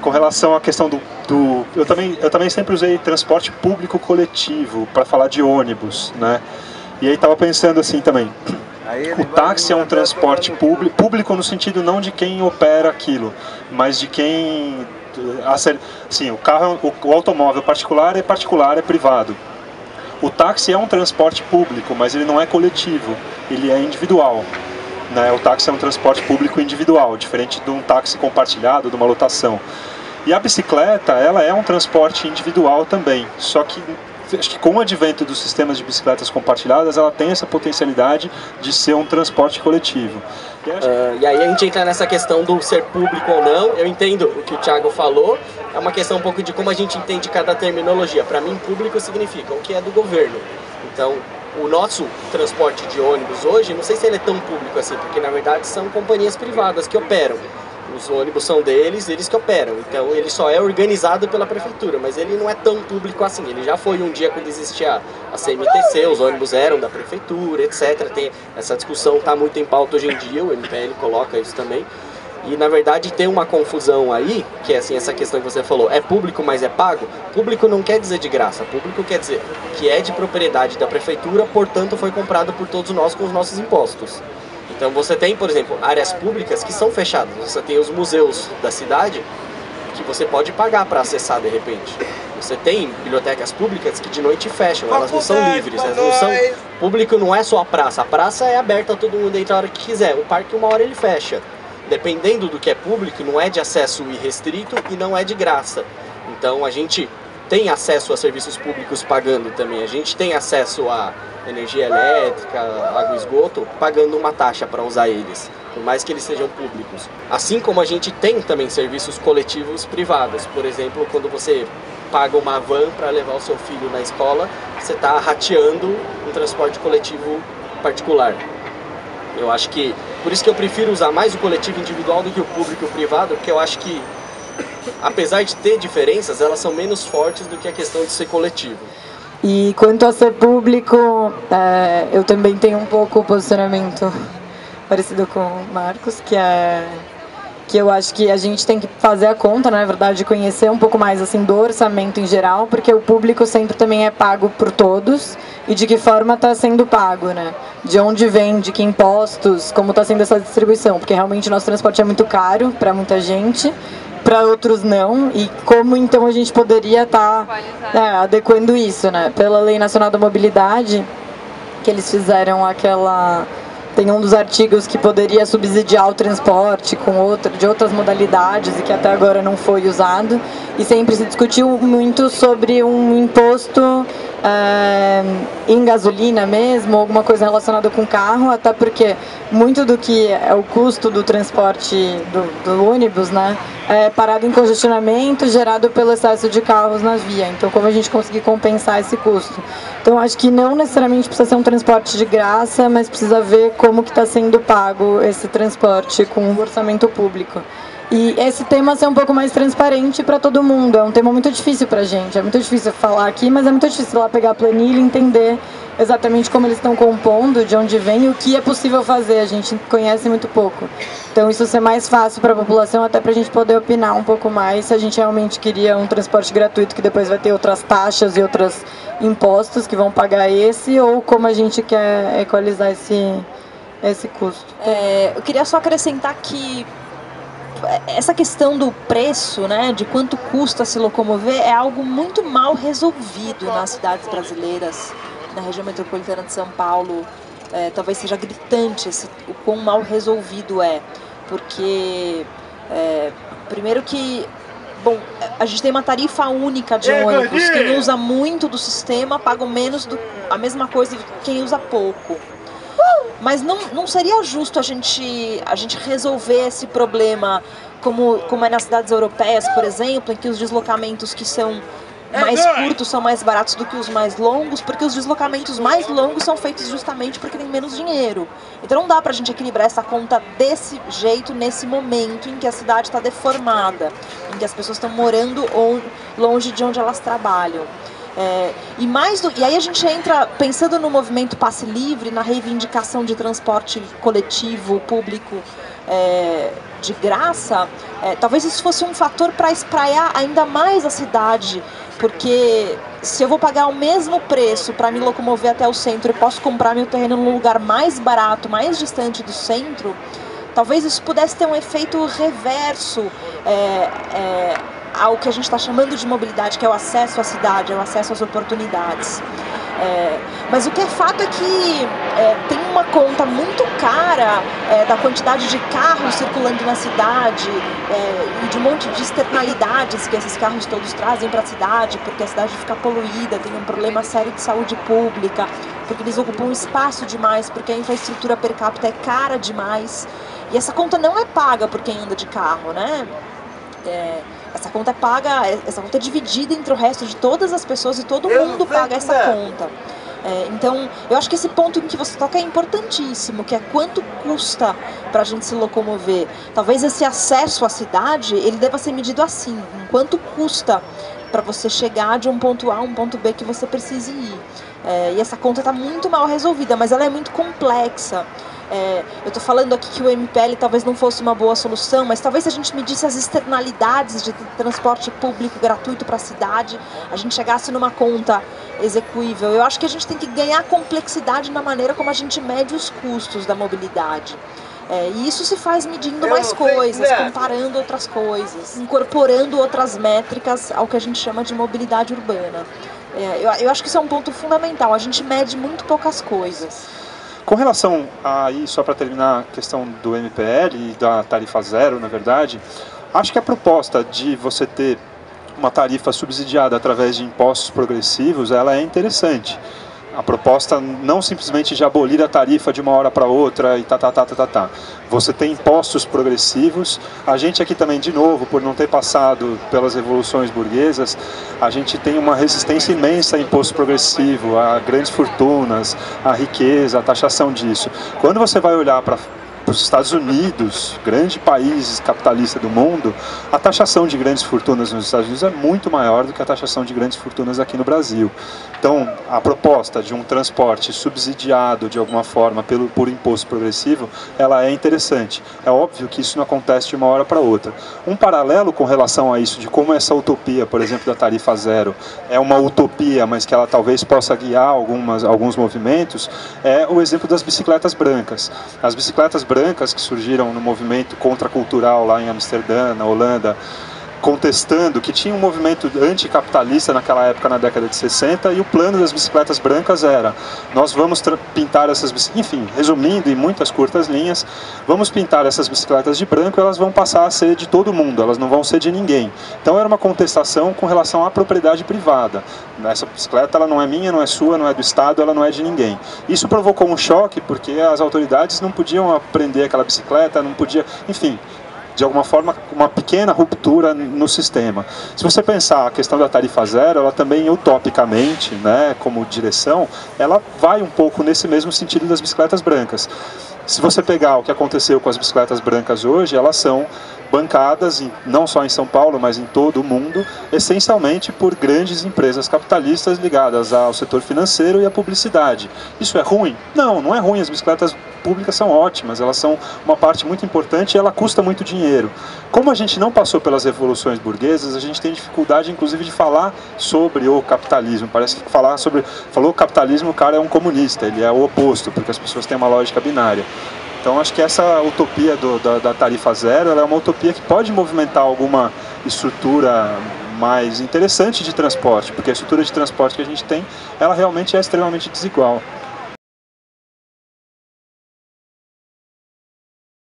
com relação à questão eu também sempre usei transporte público coletivo para falar de ônibus, né? E aí estava pensando assim também, o táxi é um transporte público no sentido não de quem opera aquilo, mas de quem... Assim, o carro, o automóvel particular, é privado. O táxi é um transporte público, mas ele não é coletivo, ele é individual. Né? O táxi é um transporte público individual, diferente de um táxi compartilhado, de uma lotação. E a bicicleta, ela é um transporte individual também, só que acho que com o advento dos sistemas de bicicletas compartilhadas, ela tem essa potencialidade de ser um transporte coletivo. E aí a gente entra nessa questão do ser público ou não. Eu entendo o que o Thiago falou, é uma questão um pouco de como a gente entende cada terminologia. Para mim, público significa o que é do governo. Então, o nosso transporte de ônibus hoje, não sei se ele é tão público assim, porque na verdade são companhias privadas que operam. Os ônibus são deles, eles que operam. Então ele só é organizado pela prefeitura, mas ele não é tão público assim. Ele já foi um dia quando existia a CMTC, os ônibus eram da prefeitura, etc. Essa discussão está muito em pauta hoje em dia, o MPL coloca isso também. E na verdade tem uma confusão aí, que é assim, essa questão que você falou, é público, mas é pago? Público não quer dizer de graça, público quer dizer que é de propriedade da prefeitura, portanto foi comprado por todos nós com os nossos impostos. Então você tem, por exemplo, áreas públicas que são fechadas. Você tem os museus da cidade que você pode pagar para acessar de repente. Você tem bibliotecas públicas que de noite fecham, elas não são livres, elas não são... Público não é só a praça é aberta a todo mundo entra a hora que quiser. O parque uma hora ele fecha. Dependendo do que é público, não é de acesso irrestrito e não é de graça. Então a gente tem acesso a serviços públicos pagando também. A gente tem acesso a energia elétrica, água e esgoto, pagando uma taxa para usar eles, por mais que eles sejam públicos. Assim como a gente tem também serviços coletivos privados. Por exemplo, quando você paga uma van para levar o seu filho na escola, você está rateando um transporte coletivo particular. Eu acho que, por isso que eu prefiro usar mais o coletivo individual do que o público e o privado, porque eu acho que, apesar de ter diferenças, elas são menos fortes do que a questão de ser coletivo. E quanto a ser público, eu também tenho um pouco o posicionamento parecido com o Marcos, que eu acho que a gente tem que fazer a conta, na verdade, conhecer um pouco mais assim, do orçamento em geral, porque o público sempre também é pago por todos e de que forma está sendo pago, né? De onde vem, de que impostos, como está sendo essa distribuição, porque realmente o nosso transporte é muito caro para muita gente, para outros não, e como então a gente poderia estar adequando isso, né? Pela Lei Nacional da Mobilidade, que eles fizeram tem um dos artigos que poderia subsidiar o transporte de outras modalidades e que até agora não foi usado, e sempre se discutiu muito sobre um imposto em gasolina mesmo, alguma coisa relacionada com carro, até porque muito do que é o custo do transporte do ônibus, né, é parado em congestionamento gerado pelo excesso de carros na via. Então, como a gente conseguir compensar esse custo? Então, acho que não necessariamente precisa ser um transporte de graça, mas precisa ver como que está sendo pago esse transporte com o orçamento público. E esse tema ser um pouco mais transparente para todo mundo. É um tema muito difícil para a gente. É muito difícil falar aqui, mas é muito difícil lá pegar a planilha e entender exatamente como eles estão compondo, de onde vem e o que é possível fazer. A gente conhece muito pouco. Então isso ser mais fácil para a população, até para a gente poder opinar um pouco mais se a gente realmente queria um transporte gratuito que depois vai ter outras taxas e outros impostos que vão pagar esse, ou como a gente quer equalizar esse custo. Eu queria só acrescentar que essa questão do preço, né, de quanto custa se locomover, é algo muito mal resolvido nas cidades brasileiras, na região metropolitana de São Paulo. Talvez seja gritante o quão mal resolvido é, porque primeiro que, bom, a gente tem uma tarifa única de ônibus. Quem usa muito do sistema paga menos a mesma coisa do que quem usa pouco. Mas não seria justo a gente resolver esse problema como é nas cidades europeias, por exemplo, em que os deslocamentos que são mais curtos são mais baratos do que os mais longos, porque os deslocamentos mais longos são feitos justamente porque tem menos dinheiro. Então não dá pra gente equilibrar essa conta desse jeito, nesse momento em que a cidade está deformada, em que as pessoas estão morando longe de onde elas trabalham. E aí a gente entra pensando no movimento passe livre, na reivindicação de transporte coletivo, público, de graça, talvez isso fosse um fator para espraiar ainda mais a cidade, porque se eu vou pagar o mesmo preço para me locomover até o centro e posso comprar meu terreno num lugar mais barato, mais distante do centro, talvez isso pudesse ter um efeito reverso ao que a gente está chamando de mobilidade, que é o acesso à cidade, é o acesso às oportunidades. Mas o que é fato é que tem uma conta muito cara da quantidade de carros circulando na cidade e de um monte de externalidades que esses carros todos trazem para a cidade, porque a cidade fica poluída, tem um problema sério de saúde pública, porque eles ocupam espaço demais, porque a infraestrutura per capita é cara demais. E essa conta não é paga por quem anda de carro, né? Essa conta é dividida entre o resto de todas as pessoas e todo mundo paga essa conta. Então, eu acho que esse ponto em que você toca é importantíssimo, que é quanto custa para a gente se locomover. Talvez esse acesso à cidade, ele deva ser medido assim, em quanto custa para você chegar de um ponto A a um ponto B que você precise ir. E essa conta está muito mal resolvida, mas ela é muito complexa. Eu estou falando aqui que o MPL talvez não fosse uma boa solução, mas talvez se a gente medisse as externalidades de transporte público gratuito para a cidade, a gente chegasse numa conta execuível. Eu acho que a gente tem que ganhar complexidade na maneira como a gente mede os custos da mobilidade. E isso se faz medindo mais coisas, comparando outras coisas, incorporando outras métricas ao que a gente chama de mobilidade urbana. Eu acho que isso é um ponto fundamental, a gente mede muito poucas coisas. Com relação a aí, só para terminar a questão do MPL e da tarifa zero, na verdade, acho que a proposta de você ter uma tarifa subsidiada através de impostos progressivos, ela é interessante. A proposta não simplesmente de abolir a tarifa de uma hora para outra e Você tem impostos progressivos. A gente aqui também, de novo, por não ter passado pelas revoluções burguesas, a gente tem uma resistência imensa a imposto progressivo, a grandes fortunas, a riqueza, a taxação disso. Quando você vai olhar para os Estados Unidos, grande país capitalista do mundo, a taxação de grandes fortunas nos Estados Unidos é muito maior do que a taxação de grandes fortunas aqui no Brasil. Então, a proposta de um transporte subsidiado de alguma forma por imposto progressivo, ela é interessante. É óbvio que isso não acontece de uma hora para outra. Um paralelo com relação a isso, de como essa utopia, por exemplo, da tarifa zero, é uma utopia, mas que ela talvez possa guiar alguns movimentos, é o exemplo das bicicletas brancas. As bicicletas brancas que surgiram no movimento contracultural lá em Amsterdã, na Holanda, contestando que tinha um movimento anticapitalista naquela época, na década de 60, e o plano das bicicletas brancas era: nós vamos pintar essas bicicletas, enfim, resumindo em muitas curtas linhas, vamos pintar essas bicicletas de branco e elas vão passar a ser de todo mundo, elas não vão ser de ninguém. Então era uma contestação com relação à propriedade privada. Essa bicicleta ela não é minha, não é sua, não é do Estado, ela não é de ninguém. Isso provocou um choque porque as autoridades não podiam apreender aquela bicicleta, não podia, enfim, de alguma forma, uma pequena ruptura no sistema. Se você pensar a questão da tarifa zero, ela também, utopicamente, né, como direção, ela vai um pouco nesse mesmo sentido das bicicletas brancas. Se você pegar o que aconteceu com as bicicletas brancas hoje, elas são bancadas, não só em São Paulo, mas em todo o mundo, essencialmente por grandes empresas capitalistas ligadas ao setor financeiro e à publicidade. Isso é ruim? Não, não é ruim. As bicicletas públicas são ótimas, elas são uma parte muito importante e ela custa muito dinheiro. Como a gente não passou pelas revoluções burguesas, a gente tem dificuldade, inclusive, de falar sobre o capitalismo. Parece que falou capitalismo, o cara é um comunista, ele é o oposto, porque as pessoas têm uma lógica binária. Então acho que essa utopia da tarifa zero, ela é uma utopia que pode movimentar alguma estrutura mais interessante de transporte, porque a estrutura de transporte que a gente tem, ela realmente é extremamente desigual.